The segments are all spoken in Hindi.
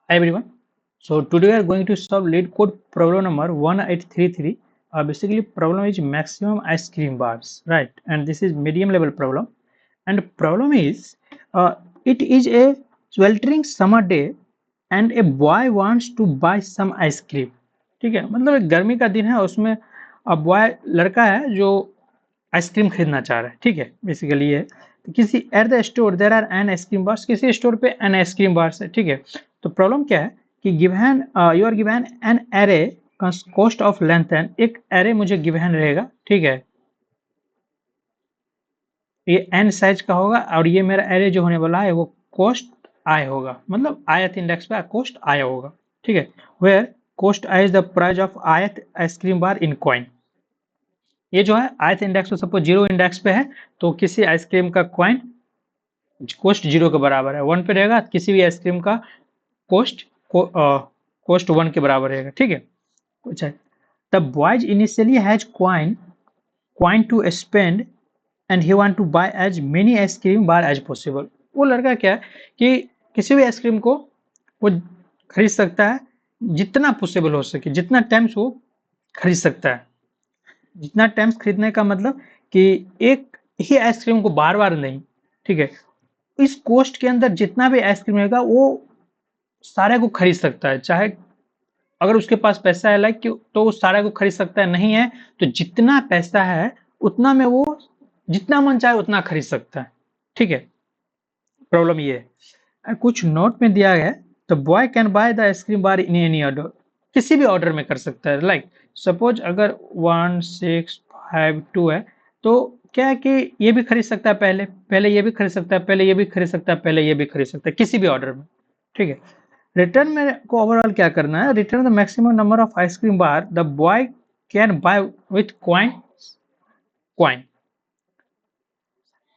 Hi everyone. So today we are going to solve lead code problem number 1833. Basically problem is maximum ice cream bars, right? And this is medium level problem. And problem is it is a sweltering summer day and a boy wants to buy some ice cream. ठीक है, मतलब एक गर्मी का दिन है, उसमें बॉय लड़का है जो आइसक्रीम खरीदना चाह रहा है। ठीक है, बेसिकली ये तो किसी at the store there are an ice cream bars, किसी स्टोर पे एन आइसक्रीम बार्स है। ठीक है, तो प्रॉब्लम क्या है कि given you are given an array cost of length N, एक एरे मुझे गिवन रहेगा। ठीक है, ये एन साइज का होगा और ये मेरा एरे जो होने वाला है वो कोस्ट आई होगा, मतलब आयत इंडेक्स पे कोस्ट आई होगा। ठीक है, where cost I is the price of ith ice cream bar in coin. ये जो है आयत इंडेक्स पे सपोज 0 इंडेक्स पे है तो किसी आइसक्रीम का कॉइन कोस्ट 0 के बराबर है, 1 पे रहेगा किसी भी आइसक्रीम का कोस्ट 1 के बराबर रहेगा। ठीक है, अच्छा, the boys initially has coin to spend and he want to buy as many ice cream bar as possible. वो लड़का क्या है कि किसी भी आइसक्रीम को वो खरीद सकता है जितना पॉसिबल हो सके, जितना टाइम्स वो खरीद सकता है। जितना टाइम्स खरीदने का मतलब कि एक ही आइसक्रीम को बार बार नहीं। ठीक है, इस कोस्ट के अंदर जितना भी आइसक्रीम रहेगा वो सारे को खरीद सकता है, चाहे अगर उसके पास पैसा है लाइक तो वो सारे को खरीद सकता है, नहीं है तो जितना पैसा है उतना में वो जितना मन चाहे उतना खरीद सकता है। ठीक है, प्रॉब्लम ये है कुछ नोट में दिया है तो boy can by the ice cream bar in any order, किसी भी ऑर्डर में कर सकता है। लाइक सपोज अगर 1 6 5 2 है तो क्या है कि ये भी खरीद सकता है, पहले पहले ये भी खरीद सकता है, पहले ये भी खरीद सकता है, पहले ये भी खरीद सकता है, किसी भी ऑर्डर में। ठीक है, रिटर्न में को ओवरऑल क्या करना है, return the maximum number of ice cream bar the boy can buy with coin.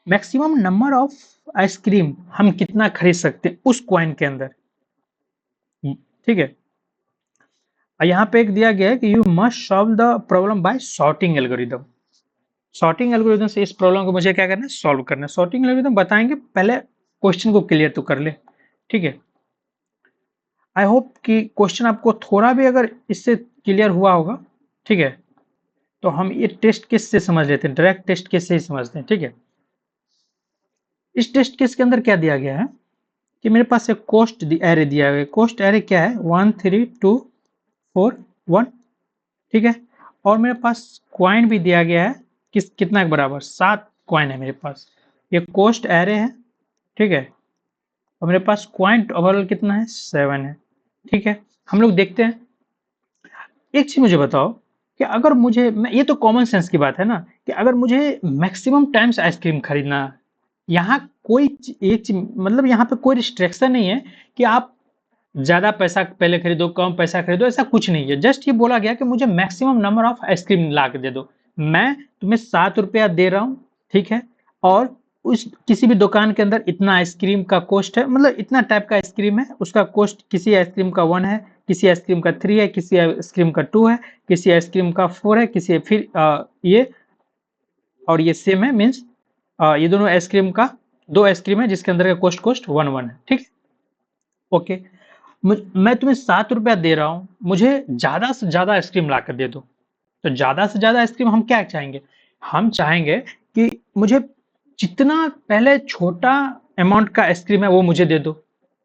Maximum number of ice cream हम कितना खरीद सकते हैं उस कॉइन के अंदर। ठीक है, यहाँ पे एक दिया गया है कि you must solve the problem by sorting algorithm. Sorting algorithm से इस प्रॉब्लम को मुझे क्या करना है, सॉल्व करना है। सॉर्टिंग एल्गोरिदम बताएंगे, पहले क्वेश्चन को क्लियर तो कर ले। ठीक है, आई होप कि क्वेश्चन आपको थोड़ा भी अगर इससे क्लियर हुआ होगा। ठीक है, तो हम ये टेस्ट केस से समझ लेते हैं, डायरेक्ट टेस्ट केस से ही समझते हैं। ठीक है, इस टेस्ट केस के अंदर क्या दिया गया है कि मेरे पास एक कोस्ट एरे दिया हुआ है। कोस्ट एरे क्या है, 1 3 2 4 1। ठीक है, और मेरे पास क्वाइन भी दिया गया है कितना के बराबर, 7 क्वाइन है मेरे पास। ये कोस्ट एरे है। ठीक है, और मेरे पास क्वाइन ओवरऑल कितना है, 7 है। ठीक है, हम लोग देखते हैं। एक चीज मुझे बताओ कि अगर मुझे, ये तो कॉमन सेंस की बात है ना, कि अगर मुझे मैक्सिमम टाइम्स आइसक्रीम खरीदना, यहाँ कोई एक चीज मतलब यहाँ पे कोई रिस्ट्रिक्शन नहीं है कि आप ज्यादा पैसा पहले खरीदो कम पैसा खरीदो, ऐसा कुछ नहीं है। जस्ट ये बोला गया कि मुझे मैक्सिमम नंबर ऑफ आइसक्रीम ला के दे दो। मैं तुम्हें 7 रुपया दे रहा हूँ। ठीक है, और उस किसी भी दुकान के अंदर इतना आइसक्रीम का कॉस्ट है, मतलब इतना टाइप का आइसक्रीम है, उसका कॉस्ट किसी आइसक्रीम का 1 है, किसी आइसक्रीम का 3 है, किसी आइसक्रीम का 2 है, किसी आइसक्रीम का 4 है, किसी फिर ये और ये सेम है, मीन्स ये दोनों आइसक्रीम का 2 आइसक्रीम है जिसके अंदर का कॉस्ट 1 है। ठीक, ओके, मैं तुम्हें 7 रुपया दे रहा हूं, मुझे ज्यादा से ज्यादा आइसक्रीम ला कर दे दो। तो ज्यादा से ज्यादा आइसक्रीम हम क्या चाहेंगे, हम चाहेंगे कि मुझे जितना पहले छोटा अमाउंट का आइसक्रीम है वो मुझे दे दो।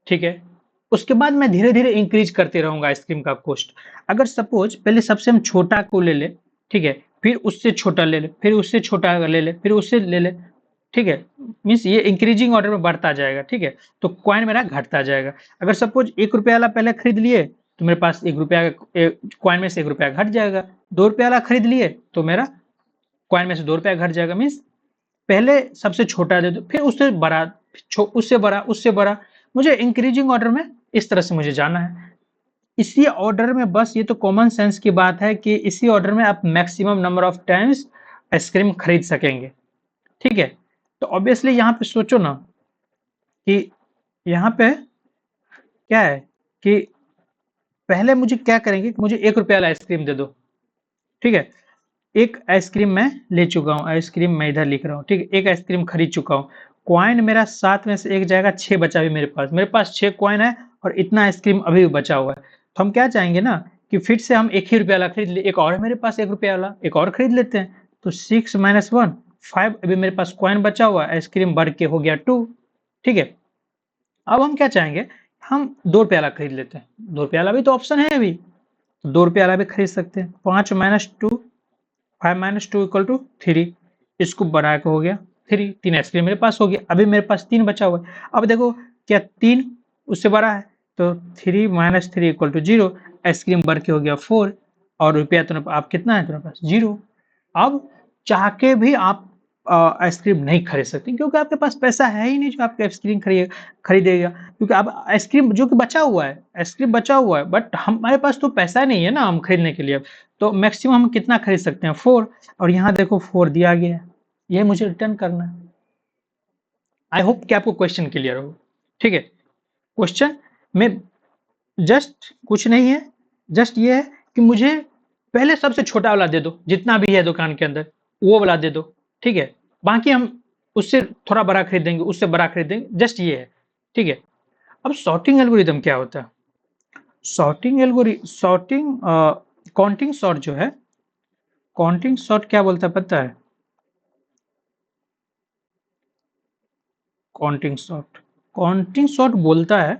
ठीक है, उसके बाद मैं धीरे धीरे इंक्रीज करते रहूंगा आइसक्रीम का कॉस्ट। अगर सपोज पहले सबसे हम छोटा को ले ले, ठीक है, फिर उससे छोटा ले ले, फिर उससे छोटा ले ले, फिर उससे ले ले। ठीक है, मीन्स ये इंक्रीजिंग ऑर्डर में बढ़ता जाएगा। ठीक है, तो कॉइन मेरा घटता जाएगा। अगर सपोज 1 रुपया वाला पहले खरीद लिए तो मेरे पास 1 रुपया कॉइन में से 1 रुपया घट जाएगा। 2 रुपया वाला खरीद लिए तो मेरा कॉइन में से 2 रुपया घट जाएगा। मीन्स पहले सबसे छोटा दे दो, फिर उससे बड़ा, उससे बड़ा, उससे बड़ा, मुझे इंक्रीजिंग ऑर्डर में इस तरह से मुझे जाना है। इसी ऑर्डर में, बस ये तो कॉमन सेंस की बात है कि इसी ऑर्डर में आप maximum number of times ice cream खरीद सकेंगे। ठीक है, तो ऑब्वियसली यहाँ पे सोचो ना कि यहाँ पे क्या है कि पहले मुझे क्या करेंगे कि मुझे 1 रुपया वाला आइसक्रीम दे दो। ठीक है, एक आइसक्रीम मैं ले चुका हूँ, आइसक्रीम मैं इधर लिख रहा हूँ। ठीक है, एक आइसक्रीम खरीद चुका हूँ, क्वाइन मेरा 7 में से 1 जाएगा, 6 बचा भी मेरे पास 6 क्वाइन है और इतना आइसक्रीम अभी भी बचा हुआ है, तो हम क्या चाहेंगे ना कि फिर से हम 1 ही रुपये वाला खरीद ले, एक और है मेरे पास 1 रुपये वाला, एक और खरीद लेते हैं। तो 6 - 1 5, अभी मेरे पास कॉइन बचा हुआ है, आइसक्रीम बढ़ के हो गया 2। ठीक है, अब हम क्या चाहेंगे, हम 2 रुपये वाला खरीद लेते हैं, 2 रुपये वाला भी तो ऑप्शन है अभी, तो 2 रुपये वाला भी खरीद सकते हैं। 5 - 2 5 - 2 = 3, इसको बढ़ा के हो गया 3, 3 आइसक्रीम मेरे पास हो गया, अभी मेरे पास 3 बचा हुआ है। अब देखो क्या 3 उससे बड़ा है, तो 3 - 3 = 0, आइसक्रीम बढ़ के हो गया 4, और रुपया तो आप कितना है तुम्हारे पास 0। अब चाह के भी आप आइसक्रीम नहीं खरीद सकते, क्योंकि आपके पास पैसा है ही नहीं जो आपके आइसक्रीम खरीदेगा, क्योंकि अब आइसक्रीम जो कि बचा हुआ है, आइसक्रीम बचा हुआ है, बट हमारे पास तो पैसा नहीं है ना हम खरीदने के लिए। तो मैक्सिमम हम कितना खरीद सकते हैं 4, और यहाँ देखो 4 दिया गया है, ये मुझे रिटर्न करना है। आई होप कि आपको क्वेश्चन क्लियर हो। ठीक है, क्वेश्चन में जस्ट कुछ नहीं है, जस्ट ये है कि मुझे पहले सबसे छोटा वाला दे दो, जितना भी है दुकान के अंदर वो वाला दे दो। ठीक है, बाकी हम उससे थोड़ा बड़ा खरीदेंगे, उससे बड़ा खरीदेंगे, जस्ट ये है। ठीक है, अब सॉर्टिंग एल्गोरिदम क्या होता है, सॉर्टिंग काउंटिंग सॉर्ट जो है, काउंटिंग सॉर्ट क्या बोलता है पता है, काउंटिंग सॉर्ट बोलता है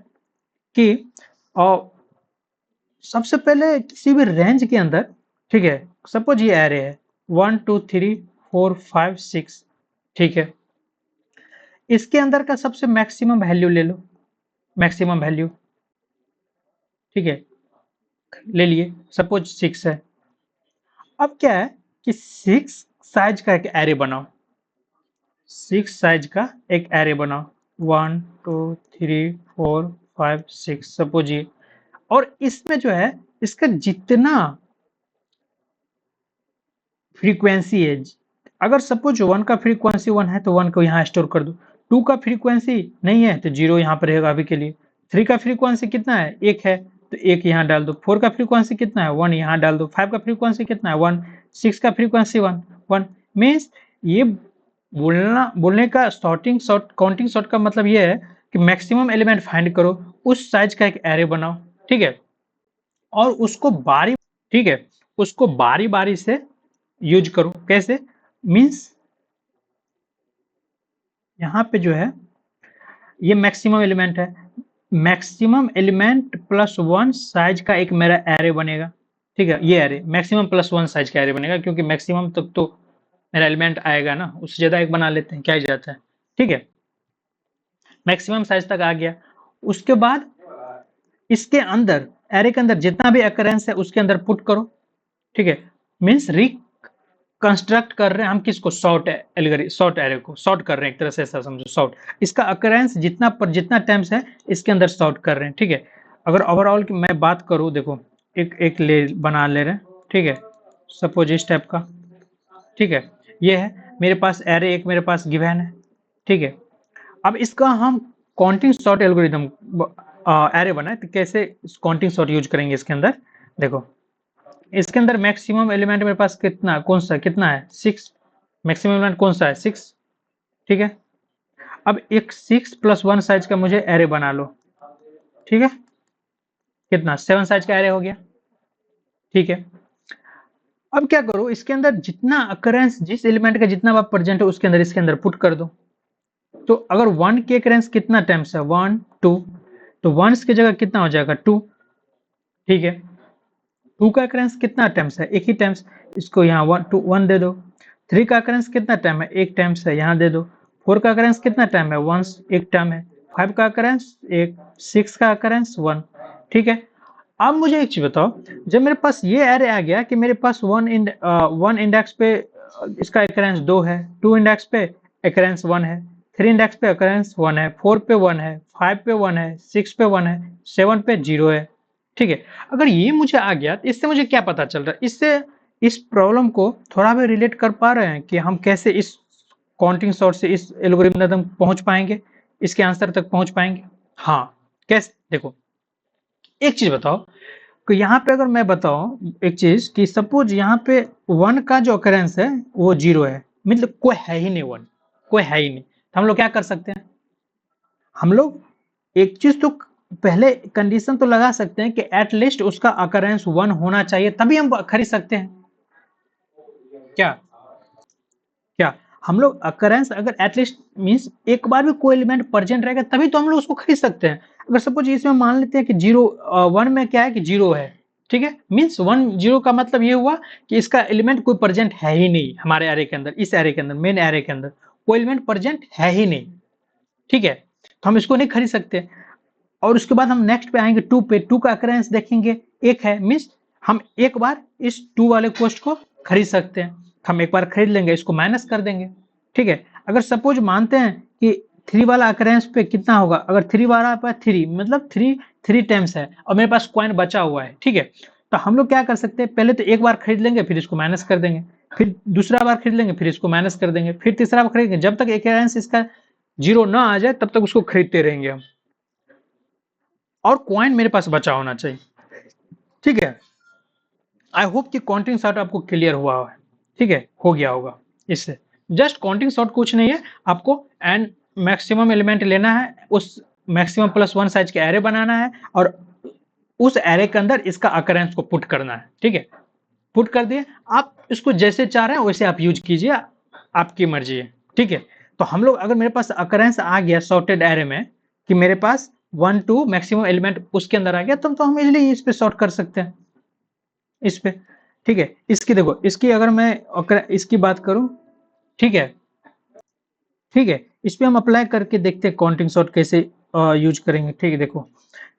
कि सबसे पहले किसी भी रेंज के अंदर, ठीक है, सपोज ये एरे है 1 2 3 4 5 6, ठीक है, इसके अंदर का सबसे मैक्सिमम वैल्यू ले लो, मैक्सिमम वैल्यू, ठीक है, ले लिए, सपोज 6 है। अब क्या है कि 6 साइज का एक एरे बनाओ, 6 साइज का एक एरे बनाओ, 1 2 3 4 5 6 सपोज ये, और इसमें जो है इसका जितना फ्रीक्वेंसी है, अगर सपोज 1 का फ्रीक्वेंसी 1 है तो 1 को यहाँ स्टोर कर दो, 2 का फ्रीक्वेंसी नहीं है तो 0 यहाँ पर रहेगा अभी के लिए, 3 का फ्रीक्वेंसी कितना है 1 है तो 1 यहाँ डाल दो, 4 का फ्रीक्वेंसी कितना है 1 यहाँ डाल दो, 5 का फ्रीक्वेंसी कितना है 1, 6 का फ्रीक्वेंसी 1 1 मीन्स ये बोलने का काउंटिंग सॉर्ट का मतलब ये है कि मैक्सिमम एलिमेंट फाइंड करो, उस साइज का एक एरे बनाओ, ठीक है, और उसको ठीक है, उसको बारी बारी से यूज करो। कैसे, मीन्स यहाँ पे जो है ये मैक्सिमम एलिमेंट है, मैक्सिमम एलिमेंट +1 साइज का एक मेरा एरे बनेगा। ठीक है, ये एरे मैक्सिमम +1 साइज का एरे बनेगा, क्योंकि मैक्सिमम तक तो मेरा एलिमेंट आएगा ना, उससे ज्यादा एक बना लेते हैं, क्या ही जाता है। ठीक है, मैक्सिमम साइज तक आ गया, उसके बाद इसके अंदर एरे के अंदर जितना भी अकरेंस है उसके अंदर पुट करो। ठीक है, मीन्स कंस्ट्रक्ट कर रहे हैं हम किसको, सॉर्ट एरे को सॉर्ट कर रहे हैं, एक तरह से ऐसा समझो सॉर्ट, इसका अकरेंस जितना टाइम्स है इसके अंदर सॉर्ट कर रहे हैं। ठीक है, अगर ओवरऑल की मैं बात करूं, देखो एक बना ले रहे हैं, ठीक है, सपोज इस टाइप का, ठीक है, ये है मेरे पास एरे, एक मेरे पास गिवन है, ठीक है, अब इसका हम काउंटिंग सॉर्ट एल्गोरिथम एरे बनाए तो कैसे काउंटिंग सॉर्ट यूज करेंगे इसके अंदर, देखो इसके अंदर मैक्सिमम एलिमेंट मेरे पास कितना है 6, मैक्सिमम एलिमेंट कौन सा है 6, ठीक है, अब एक 6 + 1 साइज का मुझे एरे बना लो, ठीक है, कितना 7 साइज का एरे हो गया। ठीक है, अब क्या करो, इसके अंदर जितना अकरेंस जिस एलिमेंट का जितना प्रेजेंट है उसके अंदर इसके अंदर पुट कर दो। तो अगर 1 के अकरेंस कितना टाइम्स है 1 2, तो 1 की जगह कितना हो जाएगा 2, ठीक है, 2 का अकरेंस कितना टाइम्स है, एक ही टाइम्स, इसको यहाँ 1 दे दो। 3 का अकरेंस कितना टाइम है, एक टाइम्स है, यहाँ दे दो। 4 का अकरेंस कितना टाइम है, वंस, एक टाइम है। 5 का अकरेंस एक, 6 का अकरेंस 1, ठीक है। अब मुझे एक चीज बताओ, जब मेरे पास ये एरे आ गया कि मेरे पास 1 इंडेक्स पे इसका अकरेंस 2 है, 2 इंडेक्स पे अकरेंस 1 है, 3 इंडेक्स पे अकरेंस 1 है, 4 पे 1 है, 5 पे 1 है, 6 पे 1 है, 7 पे 0 है, ठीक है। अगर ये मुझे आ गया तो इससे मुझे क्या पता चल रहा है, इससे इस प्रॉब्लम को थोड़ा भी रिलेट कर पा रहे हैं कि हम कैसे इस काउंटिंग सॉर्ट से इस एल्गोरिथम तक पहुंच पाएंगे, इसके आंसर तक पहुंच पाएंगे। हाँ, कैसे, देखो एक चीज बताओ कि यहाँ पे अगर मैं बताऊं एक चीज कि सपोज यहाँ पे 1 का जो अकरेंस है वो 0 है, मतलब कोई है ही नहीं 1, कोई है ही नहीं, तो हम लोग क्या कर सकते हैं, हम लोग एक चीज तो पहले कंडीशन तो लगा सकते हैं कि एटलीस्ट उसका अकरेंस 1 होना चाहिए, तभी हम खरीद सकते हैं। क्या क्या हम लोग अकरेंस अगर एटलीस्ट मींस एक बार भी कोई एलिमेंट प्रेजेंट रहेगा तभी तो हम लोग उसको खरीद सकते हैं। अगर सपोज इसमें मान लेते हैं कि 1 में क्या है कि 0 है, ठीक है, मींस 1 0 का मतलब ये हुआ कि इसका एलिमेंट कोई प्रेजेंट है ही नहीं हमारे एरे के अंदर, इस एरे के अंदर, मेन एरे के अंदर कोई एलिमेंट प्रेजेंट है ही नहीं, ठीक है, तो हम इसको नहीं खरीद सकते। और उसके बाद हम नेक्स्ट पे आएंगे 2 पे, 2 का अकरेंस देखेंगे 1 है, मींस हम एक बार इस 2 वाले कॉस्ट को खरीद सकते हैं, हम एक बार खरीद लेंगे, इसको माइनस कर देंगे, ठीक है। अगर सपोज मानते हैं कि 3 वाला अकरेंस पे कितना होगा, अगर 3 वाला पे 3 मतलब 3 टाइम्स है और मेरे पास कॉइन बचा हुआ है, ठीक है, तो हम लोग क्या कर सकते हैं, पहले तो एक बार खरीद लेंगे, फिर इसको माइनस कर देंगे, फिर दूसरा बार खरीद लेंगे, फिर इसको माइनस कर देंगे, फिर तीसरा बार खरीदेंगे, जब तक अकरेंस इसका 0 ना आ जाए तब तक उसको खरीदते रहेंगे हम, और कॉइन मेरे पास बचा होना चाहिए, ठीक है। आई होप कि काउंटिंग शॉट आपको क्लियर हुआ है, ठीक है, हो गया होगा। इससे जस्ट काउंटिंग शॉट कुछ नहीं है, आपको एन मैक्सिमम एलिमेंट लेना है, उस मैक्सिमम प्लस 1 साइज के एरे बनाना है और उस एरे के अंदर इसका अकरेंस को पुट करना है, ठीक है। पुट कर दिए, आप इसको जैसे चाह रहे हैं वैसे आप यूज कीजिए, आपकी मर्जी है, ठीक है। तो हम लोग अगर मेरे पास अकरेंस आ गया सॉर्टेड एरे में कि मेरे पास 1 2 मैक्सिमम एलिमेंट उसके अंदर आ गया, तब तो हम इजिली इस पे सॉर्ट कर सकते हैं, इस पे, ठीक है। इसकी देखो, इसकी अगर मैं इसकी बात करूं, ठीक है, ठीक है, इस पे हम अप्लाई करके देखते हैं काउंटिंग सॉर्ट कैसे यूज करेंगे, ठीक है। देखो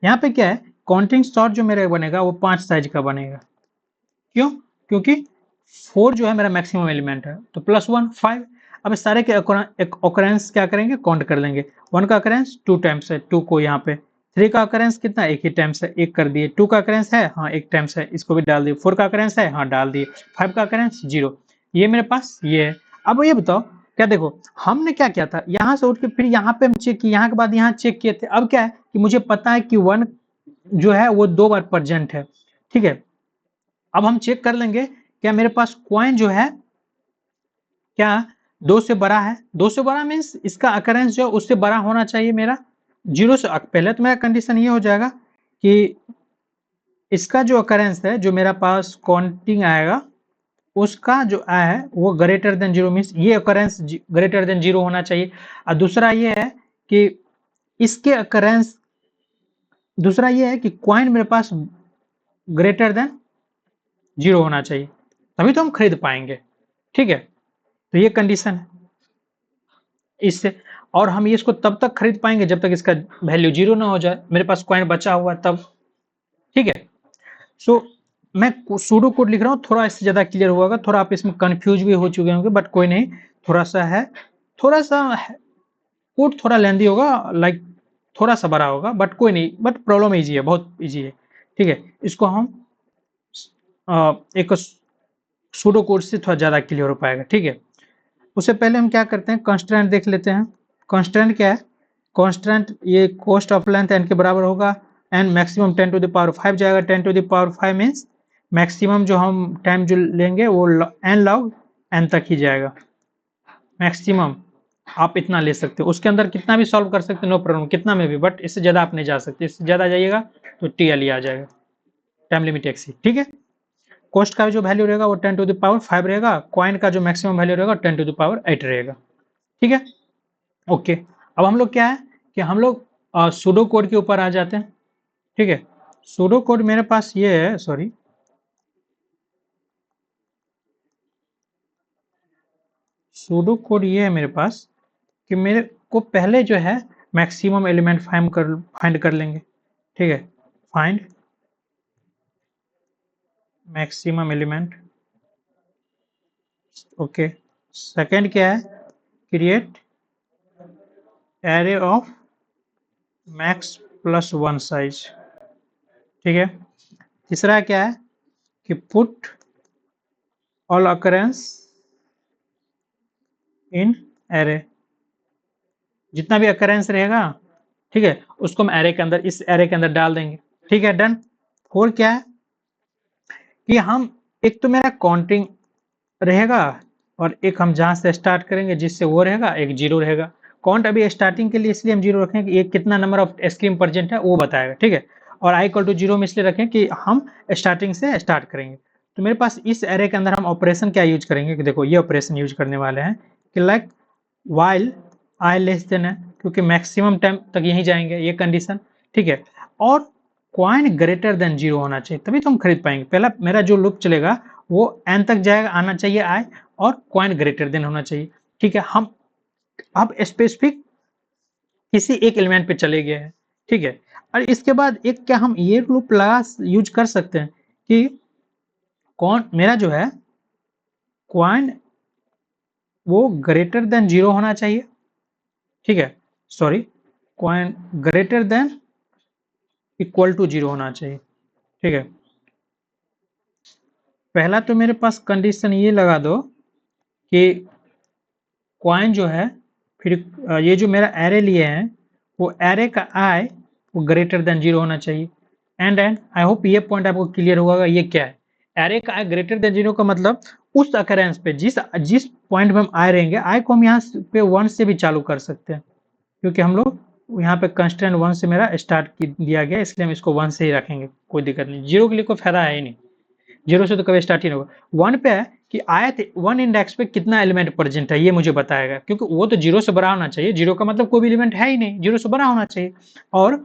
यहाँ पे क्या है, काउंटिंग सॉर्ट जो मेरा बनेगा वो 5 साइज का बनेगा, क्यों, क्योंकि 4 जो है मेरा मैक्सिमम एलिमेंट है, तो +1 5। अब सारे के ऑकरेंस क्या करेंगे, काउंट कर लेंगे। 1 का ऑकरेंस 2 टाइम्स है, 2 को यहाँ पे, 3 का ऑकरेंस कितना, एक ही टाइम्स है, एक कर दिए। 2 का ऑकरेंस है, हाँ एक टाइम्स है, इसको भी डाल दिए। 4 का ऑकरेंस है, हाँ डाल दिए। 5 का ऑकरेंस 0, ये मेरे पास ये है। अब ये बताओ, क्या देखो हमने क्या किया था, यहाँ से उठ के फिर यहाँ पे हम चेक किए, यहाँ के बाद यहाँ चेक किए थे। अब क्या है कि मुझे पता है कि 1 जो है वो 2 बार प्रेजेंट है, ठीक है। अब हम चेक कर लेंगे क्या मेरे पास कॉइन जो है क्या 2 से बड़ा है, 2 से बड़ा मीन्स इसका अकरेंस जो है उससे बड़ा होना चाहिए मेरा 0 से। पहले तो मेरा कंडीशन ये हो जाएगा कि इसका जो अकरेंस है जो मेरा पास काउंटिंग आएगा उसका जो आया है वो ग्रेटर देन 0 मीन्स ये अकरेंस ग्रेटर देन 0 होना चाहिए। और दूसरा ये है कि इसके अकरेंस, दूसरा ये है कि कॉइन मेरे पास ग्रेटर देन 0 होना चाहिए, तभी तो हम खरीद पाएंगे, ठीक है। तो ये कंडीशन है इससे, और हम इसको तब तक खरीद पाएंगे जब तक इसका वैल्यू 0 ना हो जाए, मेरे पास कॉइन बचा हुआ है तब, ठीक है। सो मैं सूडो कोड लिख रहा हूँ, थोड़ा इससे ज्यादा क्लियर होगा, थोड़ा आप इसमें कंफ्यूज भी हो चुके होंगे, बट कोई नहीं, थोड़ा सा है, थोड़ा सा कोड थोड़ा लेंदी होगा, लाइक थोड़ा सा बड़ा होगा, बट कोई नहीं, बट प्रॉब्लम इजी है, बहुत इजी है, ठीक है। इसको हम एक सूडो कोड से थोड़ा ज्यादा क्लियर हो पाएगा, ठीक है। उससे पहले हम क्या करते हैं, कंस्ट्रेंट देख लेते हैं। कंस्ट्रेंट क्या है, कंस्ट्रेंट ये कॉस्ट ऑफ लेंथ एन के बराबर होगा, N maximum 10 to the power 5 जाएगा। 10 to the power 5 means maximum जो हम टाइम जो लेंगे वो एन लॉग एन तक ही जाएगा, मैक्सिमम आप इतना ले सकते हो, उसके अंदर कितना भी सॉल्व कर सकते हो, नो प्रॉब्लम, कितना में भी, बट इससे ज्यादा आप नहीं जा सकते, इससे ज्यादा जाइएगा तो टीएल आ जाएगा, टाइम लिमिट एक्सी, ठीक है। कॉस्ट का जो वैल्यू रहेगा वो 10 टू द पावर 5 रहेगा, कॉइन का जो मैक्सिमम वैल्यू रहेगा 10 टू द पावर 8 रहेगा, ठीक है, ओके। अब हम लोग क्या है कि हम लोग सूडो कोड के ऊपर आ जाते हैं, ठीक है। सूडो कोड मेरे पास ये है, सॉरी, सूडो कोड ये है मेरे पास कि मेरे को पहले जो है मैक्सिमम एलिमेंट फाइंड कर लेंगे, ठीक है। Find maximum element, okay. Second क्या है, create array of max plus 1 size, ठीक है। तीसरा क्या है कि पुट ऑल अकरेंस इन एरे, जितना भी अकरेंस रहेगा, ठीक है, उसको हम एरे के अंदर, इस एरे के अंदर डाल देंगे, ठीक है, डन। और क्या है कि हम एक तो मेरा काउंटिंग रहेगा और एक हम जहां से स्टार्ट करेंगे जिससे वो रहेगा, एक 0 रहेगा। काउंट अभी स्टार्टिंग के लिए इसलिए हम 0 रखें कि ये कितना नंबर ऑफ आइसक्रीम प्रेजेंट है वो बताएगा, ठीक है। और i इक्वल टू 0 में इसलिए रखें कि हम स्टार्टिंग से स्टार्ट करेंगे। तो मेरे पास इस एरे के अंदर हम ऑपरेशन क्या यूज करेंगे कि देखो ये ऑपरेशन यूज करने वाले हैं कि like while i less than है, क्योंकि मैक्सिमम टाइम तक यहीं जाएंगे ये कंडीशन, ठीक है। और कॉइन ग्रेटर देन 0 होना चाहिए तभी तो हम खरीद पाएंगे। पहला मेरा जो लूप चलेगा वो n तक जाएगा, आना चाहिए i, और कॉइन ग्रेटर देन होना चाहिए, ठीक है। हम अब स्पेसिफिक किसी एक एलिमेंट पे चले गए हैं, ठीक है। और इसके बाद एक क्या हम ये लूप लगा यूज कर सकते हैं कि कौन मेरा जो है कॉइन वो ग्रेटर देन 0 होना चाहिए, ठीक है। Sorry, coin greater than equal to 0 होना चाहिए, ठीक है। पहला तो मेरे पास कंडीशन ये लगा दो कि कॉइन जो है, फिर ये जो मेरा एरे लिए हैं वो एरे का आई वो ग्रेटर देन 0 होना चाहिए। एंड आई होप ये पॉइंट आपको क्लियर होगा ये क्या है। एरे का आई ग्रेटर देन 0 का मतलब उस अकरेंस पे जिस पॉइंट में हम आई रहेंगे, आई को हम यहाँ पे 1 से भी चालू कर सकते हैं, क्योंकि हम लोग यहाँ पे कंस्टेंट 1 से मेरा स्टार्ट दिया गया, इसलिए हम इसको 1 से ही रखेंगे, कोई दिक्कत नहीं। 0 के लिए कोई फायदा है ही नहीं, 0 से तो कभी स्टार्ट ही नहीं होगा। 1 पे है कि आयत 1 इंडेक्स पे कितना एलिमेंट प्रेजेंट है ये मुझे बताएगा, क्योंकि वो तो 0 से बड़ा होना चाहिए, 0 का मतलब कोई भी एलिमेंट है ही नहीं, 0 से बड़ा होना चाहिए। और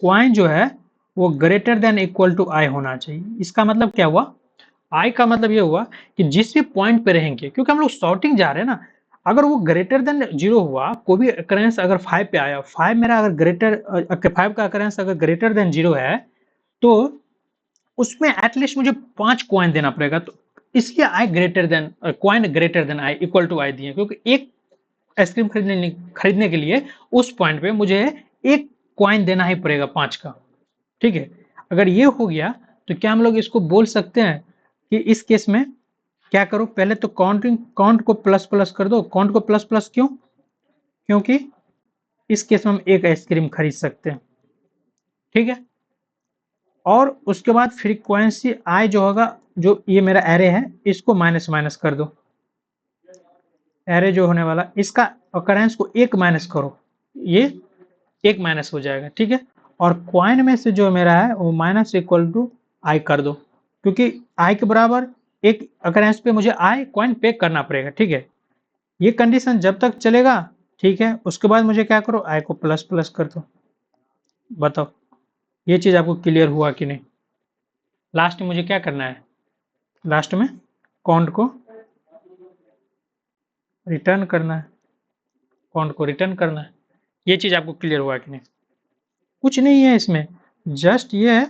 कॉइन जो है वो ग्रेटर देन इक्वल टू आई होना चाहिए। इसका मतलब क्या हुआ, आई का मतलब ये हुआ कि जिस भी पॉइंट पे रहेंगे, क्योंकि हम लोग सॉर्टिंग जा रहे हैं ना, अगर वो ग्रेटर देन 0 हुआ, कोई भी अकरेंस अगर 5 पे आया, 5 मेरा अगर ग्रेटर 5 का अकरेंस अगर ग्रेटर देन 0 है, तो उसमें एटलीस्ट मुझे 5 कॉइन देना पड़ेगा। तो इसलिए I greater than coin greater than I equal to I दिए, क्योंकि एक आइसक्रीम खरीदने के लिए उस पॉइंट पे मुझे एक कॉइन देना ही पड़ेगा 5 का, ठीक है। अगर ये हो गया तो क्या हम लोग इसको बोल सकते हैं कि इस केस में क्या करो, पहले तो काउंट को प्लस प्लस कर दो। काउंट को प्लस प्लस क्यों, क्योंकि इस केस में हम एक आइसक्रीम खरीद सकते हैं, ठीक है। और उसके बाद फ्रीक्वेंसी आई जो होगा, जो ये मेरा एरे है इसको माइनस माइनस कर दो। एरे जो होने वाला इसका अकरेंस को एक माइनस करो, ये एक माइनस हो जाएगा, ठीक है। और कॉइन में से जो मेरा है वो माइनस इक्वल टू आई कर दो, क्योंकि आई के बराबर एक अकरेंस पे मुझे आई कॉइन पे करना पड़ेगा, ठीक है। ये कंडीशन जब तक चलेगा, ठीक है। उसके बाद मुझे क्या करो, आई को प्लस प्लस कर दो। बताओ ये चीज आपको क्लियर हुआ कि नहीं। लास्ट में मुझे क्या करना है, लास्ट में काउंट को रिटर्न करना है, काउंट को रिटर्न करना है। ये चीज आपको क्लियर हुआ कि नहीं। कुछ नहीं है इसमें, जस्ट ये है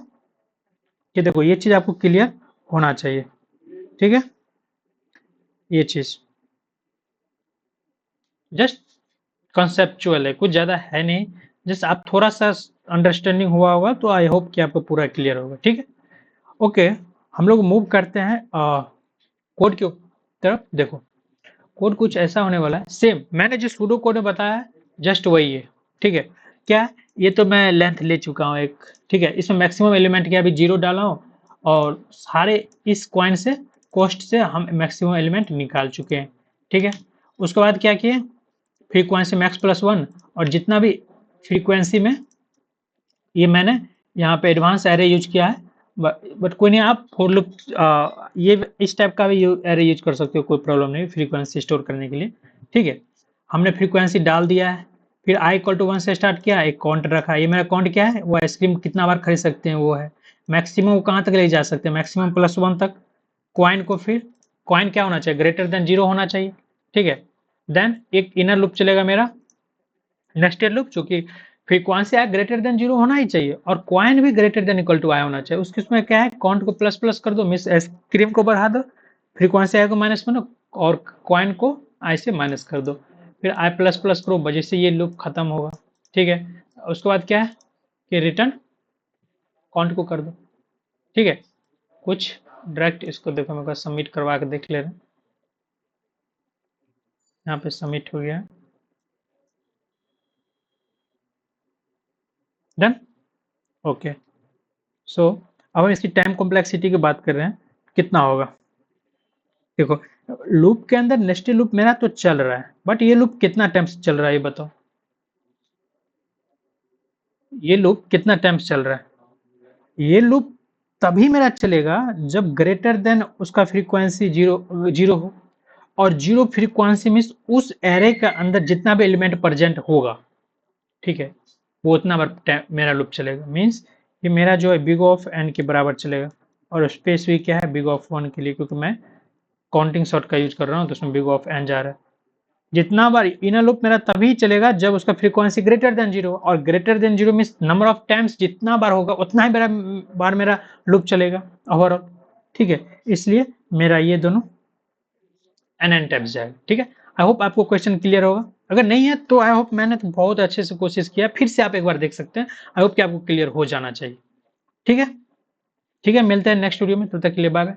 कि देखो ये चीज आपको क्लियर होना चाहिए, ठीक है। ये चीज जस्ट कॉन्सेप्चुअल है, कुछ ज्यादा है नहीं। जस्ट आप थोड़ा सा अंडरस्टैंडिंग हुआ होगा तो आई होप कि आपको पूरा क्लियर होगा, ठीक है। ओके, हम लोग मूव करते हैं कोड की तरफ। देखो कोड कुछ ऐसा होने वाला है, सेम मैंने जो सूडो कोड में बताया है जस्ट वही है, ठीक है। क्या है? ये तो मैं लेंथ ले चुका हूँ एक, ठीक है। इसमें मैक्सिमम एलिमेंट क्या अभी 0 डाला हूँ, और सारे इस कॉइन से कॉस्ट से हम मैक्सिमम एलिमेंट निकाल चुके हैं, ठीक है। उसके बाद क्या किए, फ्रीक्वेंसी मैक्स प्लस 1, और जितना भी फ्रीक्वेंसी में ये मैंने यहाँ पे एडवांस एरे यूज किया है, बट कोई नहीं, आप फॉर लूप ये इस टाइप का भी एरे यूज कर सकते हो, कोई प्रॉब्लम नहीं फ्रीक्वेंसी स्टोर करने के लिए, ठीक है। हमने फ्रीक्वेंसी डाल दिया है, फिर आई इक्वल टू 1 से स्टार्ट किया, एक काउंट रखा। ये मेरा काउंट क्या है, वो आइसक्रीम कितना बार खरीद सकते हैं वो है। मैक्सिमम कहाँ तक ले जा सकते हैं, मैक्सिमम प्लस 1 तक। कॉइन को फिर कॉइन क्या होना चाहिए, ग्रेटर देन 0 होना चाहिए, ठीक है। देन एक इनर लूप चलेगा मेरा, नेस्टेड लूप, जो कि फ्रीक्वेंसी आई ग्रेटर देन 0 होना ही चाहिए, और कॉइन भी ग्रेटर देन इक्वल टू आई होना चाहिए। उसके उसमें क्या है, काउंट को प्लस प्लस कर दो, मिस आइसक्रीम को बढ़ा दो, फ्रीक्वेंसी आई को माइनस बनो, और कॉइन को आई से माइनस कर दो, फिर आई प्लस प्लस करो, वजह से ये लूप खत्म होगा, ठीक है। उसके बाद क्या है कि रिटर्न काउंट को कर दो, ठीक है। कुछ डायरेक्ट इसको देखो, मेरे को सबमिट करवा के देख ले रहे हैं। यहाँ पे सबमिट हो गया, डन, ओके। सो अब हम इसकी टाइम कॉम्प्लेक्सिटी की बात कर रहे हैं, कितना होगा। देखो लूप के अंदर नेस्टेड लूप मेरा तो चल रहा है, बट ये लूप कितना टाइम्स चल रहा है ये बताओ, ये लूप कितना टाइम्स चल रहा है। ये लूप तभी मेरा चलेगा जब ग्रेटर देन उसका फ्रीक्वेंसी जीरो जीरो हो, और जीरो फ्रीक्वेंसी मीन्स उस एरे के अंदर जितना भी एलिमेंट प्रेजेंट होगा, ठीक है, वो उतना बार मेरा लूप चलेगा। मीन्स ये मेरा जो है बिग ऑफ एन के बराबर चलेगा, और स्पेस भी क्या है बिग ऑफ वन के लिए, क्योंकि मैं काउंटिंग शॉर्ट का यूज कर रहा हूँ तो उसमें बिग ऑफ एन जा रहा है। जितना बार इनर लूप मेरा तभी चलेगा जब उसका फ्रीक्वेंसी ग्रेटर देन जीरो, और greater than zero means number of times जितना बार होगा उतना ही बार मेरा लूप चलेगा ओवरऑल, ठीक है। इसलिए मेरा ये दोनों एन टाइम्स जाएगा, ठीक है। आई होप आपको क्वेश्चन क्लियर होगा, अगर नहीं है तो आई होप मैंने तो बहुत अच्छे से कोशिश किया, फिर से आप एक बार देख सकते हैं, आई होप कि आपको क्लियर हो जाना चाहिए, ठीक है। ठीक है, मिलते हैं नेक्स्ट वीडियो में, तब तक के लिए बाय बाय।